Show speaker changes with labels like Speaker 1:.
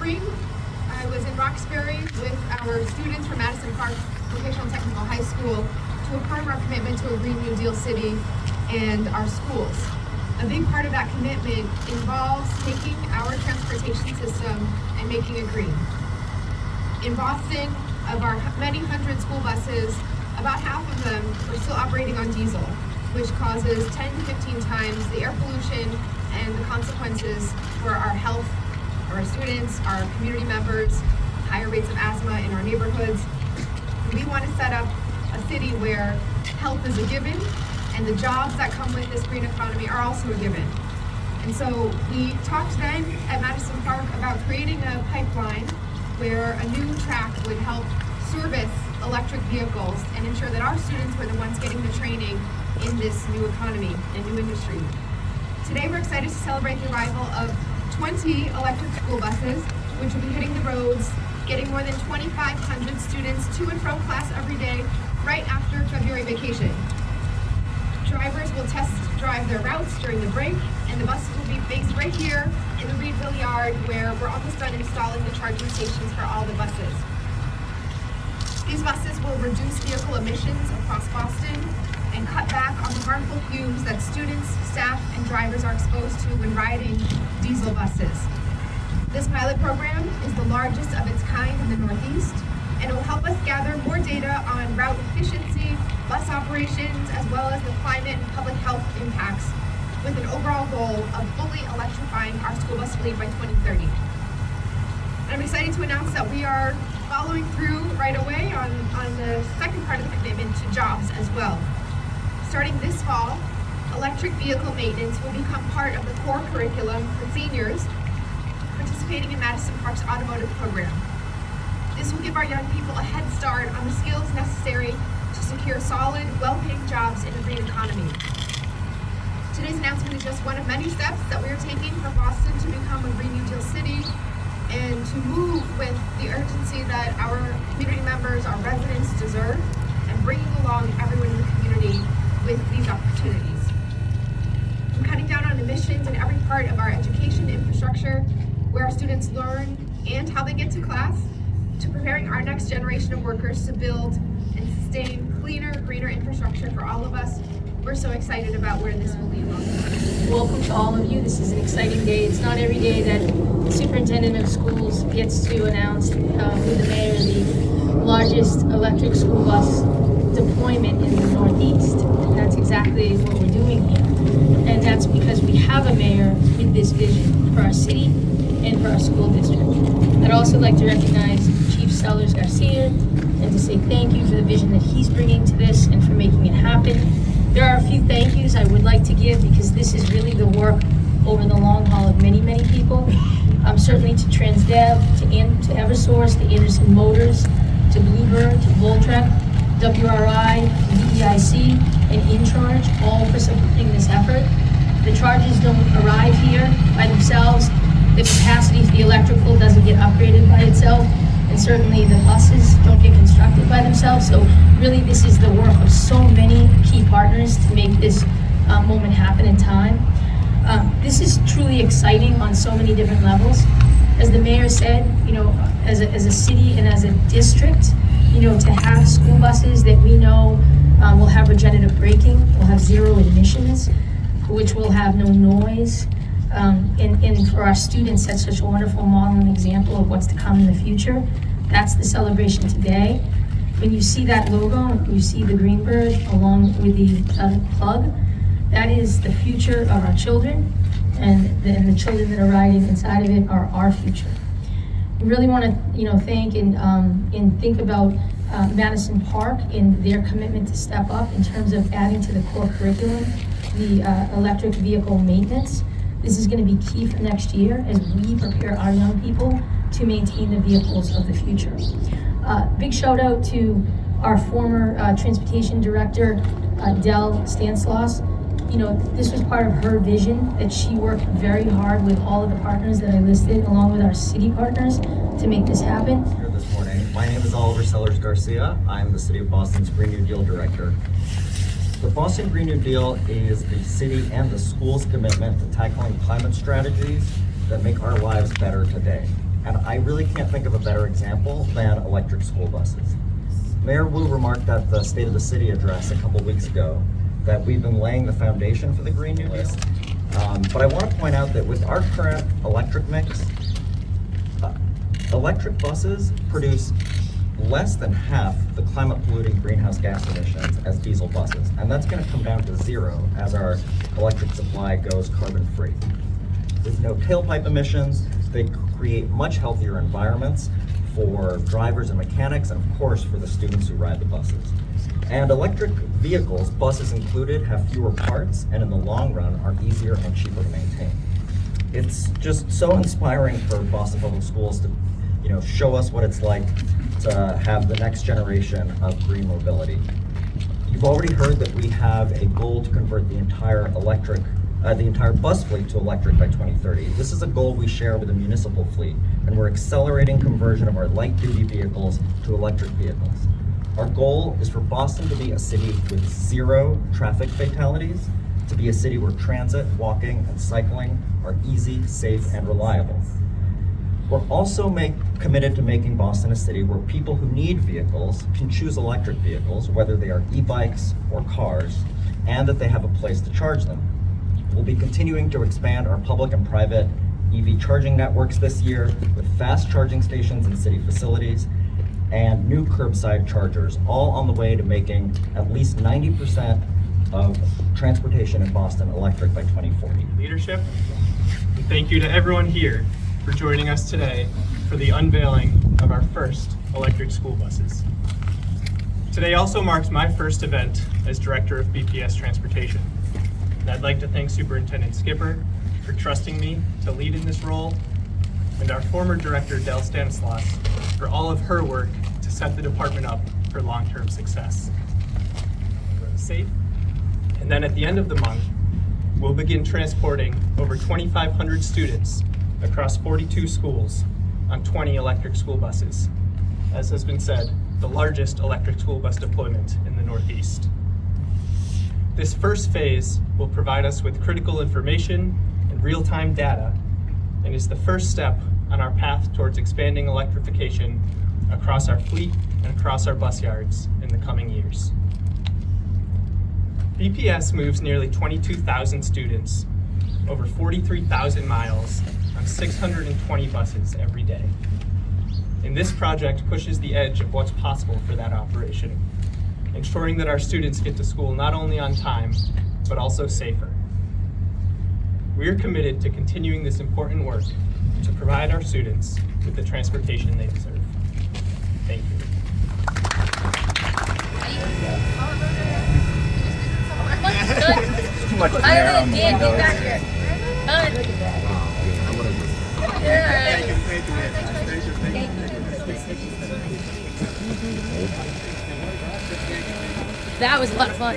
Speaker 1: spring, I was in Roxbury with our students from Madison Park Vocational Technical High School to affirm our commitment to a Green New Deal city and our schools. A big part of that commitment involves taking our transportation system and making it green. In Boston, of our many hundred school buses, about half of them are still operating on diesel, which causes 10 to 15 times the air pollution and the consequences for our health, our students, our community members, higher rates of asthma in our neighborhoods. We want to set up a city where health is a given and the jobs that come with this green economy are also a given. And so we talked then at Madison Park about creating a pipeline where a new track would help service electric vehicles and ensure that our students were the ones getting the training in this new economy and new industry. Today we're excited to celebrate the arrival of 20 electric school buses, which will be hitting the roads, getting more than 2,500 students to and from class every day right after February vacation. Drivers will test drive their routes during the break, and the buses will be based right here in the Reedville yard where we're almost done installing the charging stations for all the buses. These buses will reduce vehicle emissions across Boston and cut back on the harmful fumes that students, staff, and drivers are exposed to when riding diesel buses. This pilot program is the largest of its kind in the Northeast, and it will help us gather more data on route efficiency, bus operations, as well as the climate and public health impacts, with an overall goal of fully electrifying our school bus fleet by 2030. And I'm excited to announce that we are following through right away on the second part of the commitment to jobs as well. Starting this fall, electric vehicle maintenance will become part of the core curriculum for seniors participating in Madison Park's automotive program. This will give our young people a head start on the skills necessary to secure solid, well-paying jobs in a green economy. Today's announcement is just one of many steps that we are taking for Boston to become a Green New Deal city and to move with the urgency that our community members, our residents deserve, and bringing along everyone in the community with these opportunities. From cutting down on emissions in every part of our education infrastructure, where our students learn and how they get to class, to preparing our next generation of workers to build and sustain cleaner, greener infrastructure for all of us. We're so excited about where this will lead us.
Speaker 2: Welcome to all of you. This is an exciting day. It's not every day that the superintendent of schools gets to announce with the mayor the largest electric school bus deployment in the Northeast. And that's exactly what we're doing here. And that's because we have a mayor with this vision for our city and for our school district. I'd also like to recognize Chief Sellers-Garcia and to say thank you for the vision that he's bringing to this and for making it happen. There are a few thank yous I would like to give because this is really the work over the long haul of many, many people. Certainly to TransDev, to Eversource, to Anderson Motors, to Bluebird, to Voltrek, WRI, DEIC, and InCharge, all for supporting this effort. The charges don't arrive here by themselves. The capacity for the electrical doesn't get upgraded by itself, and certainly the buses don't get constructed by themselves. So really this is the work of so many key partners to make this moment happen in time. This is truly exciting on so many different levels. As the mayor said, as a city and as a district, to have school buses that we know will have regenerative braking, will have zero emissions, which will have no noise, and for our students, that's such a wonderful model and example of what's to come in the future. That's the celebration today. When you see that logo, you see the Greenbird along with the plug, that is the future of our children, and the children that are riding inside of it are our future. We really want to, thank and think about Madison Park in their commitment to step up in terms of adding to the core curriculum the electric vehicle maintenance. This is going to be key for next year as we prepare our young people to maintain the vehicles of the future. Big shout out to our former transportation director, Del Stanislaus. This was part of her vision that she worked very hard with all of the partners that I listed, along with our city partners, to make this happen.
Speaker 3: Here this morning. My name is Oliver Sellers-Garcia. I'm the City of Boston's Green New Deal Director. The Boston Green New Deal is the city and the school's commitment to tackling climate strategies that make our lives better today. And I really can't think of a better example than electric school buses. Mayor Wu remarked at the State of the City address a couple weeks ago that we've been laying the foundation for the Green New Deal. But I want to point out that with our current electric mix, electric buses produce less than half the climate polluting greenhouse gas emissions as diesel buses. And that's going to come down to zero as our electric supply goes carbon free. With no tailpipe emissions, they create much healthier environments for drivers and mechanics, and of course for the students who ride the buses. And electric vehicles, buses included, have fewer parts and in the long run are easier and cheaper to maintain. It's just so inspiring for Boston Public Schools to show us what it's like to have the next generation of green mobility. You've already heard that we have a goal to convert the entire bus fleet to electric by 2030. This is a goal we share with the municipal fleet, and we're accelerating conversion of our light-duty vehicles to electric vehicles. Our goal is for Boston to be a city with zero traffic fatalities, to be a city where transit, walking, and cycling are easy, safe, and reliable. We're also committed to making Boston a city where people who need vehicles can choose electric vehicles, whether they are e-bikes or cars, and that they have a place to charge them. We'll be continuing to expand our public and private EV charging networks this year with fast charging stations in city facilities and new curbside chargers, all on the way to making at least 90% of transportation in Boston electric by 2040.
Speaker 4: Leadership, and thank you to everyone here for joining us today for the unveiling of our first electric school buses. Today also marks my first event as Director of BPS Transportation. And I'd like to thank Superintendent Skipper for trusting me to lead in this role, and our former Director Del Stanislaus for all of her work to set the department up for long-term success. Safe. And then at the end of the month, we'll begin transporting over 2,500 students across 42 schools on 20 electric school buses. As has been said, the largest electric school bus deployment in the Northeast. This first phase will provide us with critical information and real-time data, and is the first step on our path towards expanding electrification across our fleet and across our bus yards in the coming years. BPS moves nearly 22,000 students over 43,000 miles on 620 buses every day. And this project pushes the edge of what's possible for that operation, ensuring that our students get to school not only on time, but also safer. We are committed to continuing this important work to provide our students with the transportation they deserve. Thank you.
Speaker 2: Too much I really did. Get back here. That was a lot of fun.